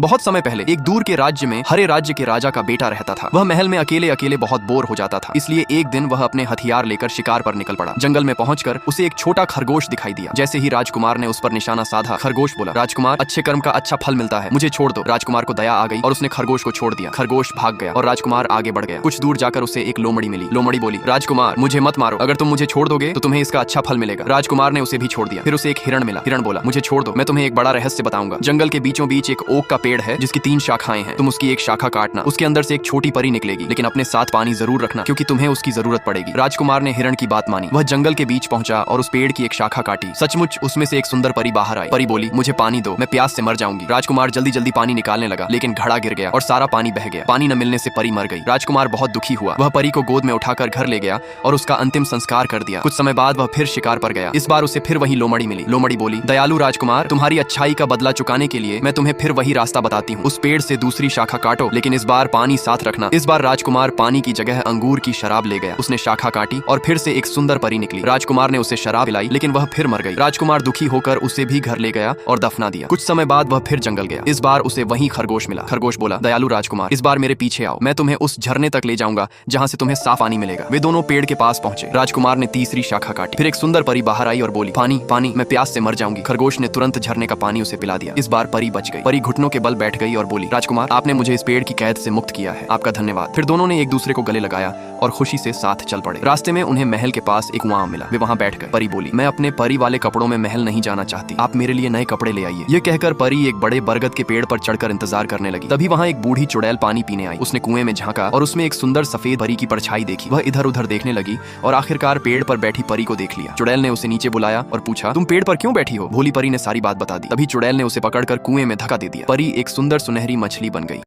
बहुत समय पहले एक दूर के राज्य में हरे राज्य के राजा का बेटा रहता था। वह महल में अकेले अकेले बहुत बोर हो जाता था, इसलिए एक दिन वह अपने हथियार लेकर शिकार पर निकल पड़ा। जंगल में पहुंचकर उसे एक छोटा खरगोश दिखाई दिया। जैसे ही राजकुमार ने उस पर निशाना साधा, खरगोश बोला, राजकुमार, अच्छे कर्म का अच्छा फल मिलता है, मुझे छोड़ दो। राजकुमार को दया आ गई और उसने खरगोश को छोड़ दिया। खरगोश भाग गया और राजकुमार आगे बढ़ गया। कुछ दूर जाकर उसे एक लोमड़ी मिली। लोमड़ी बोली, राजकुमार, मुझे मत मारो, अगर तुम मुझे छोड़ दोगे तो तुम्हें इसका अच्छा फल मिलेगा। राजकुमार ने उसे भी छोड़ दिया। फिर उसे एक हिरण मिला। हिरण बोला, मुझे छोड़ दो, मैं तुम्हें एक बड़ा रहस्य बताऊंगा। जंगल के बीचों बीच एक ओक का पेड़ है जिसकी 3 शाखाएं हैं। तुम उसकी एक शाखा काटना, उसके अंदर से एक छोटी परी निकलेगी, लेकिन अपने साथ पानी जरूर रखना क्योंकि तुम्हें उसकी जरूरत पड़ेगी। राजकुमार ने हिरण की बात मानी। वह जंगल के बीच पहुंचा और उस पेड़ की एक शाखा काटी। सचमुच उसमें से एक सुंदर परी बाहर आई। परी बोली, मुझे पानी दो, मैं प्यास से मर जाऊंगी। राजकुमार जल्दी जल्दी पानी निकालने लगा, लेकिन घड़ा गिर गया और सारा पानी बह गया। पानी न मिलने से परी मर गई। राजकुमार बहुत दुखी हुआ। वह परी को गोद में उठाकर घर ले गया और उसका अंतिम संस्कार कर दिया। कुछ समय बाद वह फिर शिकार पर गया। इस बार उसे फिर वही लोमड़ी मिली। लोमड़ी बोली, दयालु राजकुमार, तुम्हारी अच्छाई का बदला चुकाने के लिए मैं तुम्हें फिर वही रास्ता बताती हूँ। उस पेड़ से दूसरी शाखा काटो, लेकिन इस बार पानी साथ रखना। इस बार राजकुमार पानी की जगह अंगूर की शराब ले गया। उसने शाखा काटी और फिर से एक सुंदर परी निकली। राजकुमार ने उसे शराब पिलाई, लेकिन वह फिर मर गई। राजकुमार दुखी होकर उसे भी घर ले गया और दफना दिया। कुछ समय बाद वह फिर जंगल गया। इस बार उसे वही खरगोश मिला। खरगोश बोला, दयालु राजकुमार, इस बार मेरे पीछे आओ, मैं तुम्हें उस झरने तक ले जाऊंगा जहाँ से तुम्हें साफ पानी मिलेगा। वे दोनों पेड़ के पास पहुंचे। राजकुमार ने तीसरी शाखा काटी। फिर एक सुंदर परी बाहर आई और बोली, पानी पानी, मैं प्यास से मर जाऊंगी। खरगोश ने तुरंत झरने का पानी उसे पिला दिया। इस बार परी बच गई। परी घुटनों के बल बैठ गई और बोली, राजकुमार, आपने मुझे इस पेड़ की कैद से मुक्त किया है, आपका धन्यवाद। फिर दोनों ने एक दूसरे को गले लगाया और खुशी से साथ चल पड़े। रास्ते में उन्हें महल के पास एक कुआं मिला। वे वहां बैठ गए। परी बोली, मैं अपने परी वाले कपड़ों में महल नहीं जाना चाहती, आप मेरे लिए नए कपड़े ले आइए। ये कहकर परी एक बड़े बरगद के पेड़ पर चढ़कर इंतजार करने लगी। तभी वहां एक बूढ़ी चुड़ैल पानी पीने आई। उसने कुएं में झांका और उसमें एक सुंदर सफेद परी की परछाई देखी। वह इधर उधर देखने लगी और आखिरकार पेड़ पर बैठी परी को देख लिया। चुड़ैल ने उसे नीचे बुलाया और पूछा, तुम पेड़ पर क्यों बैठी हो? भोली परी ने सारी बात बता दी। तभी चुड़ैल ने उसे पकड़कर कुएं में धक्का दे दिया। परी एक सुंदर सुनहरी मछली बन गई।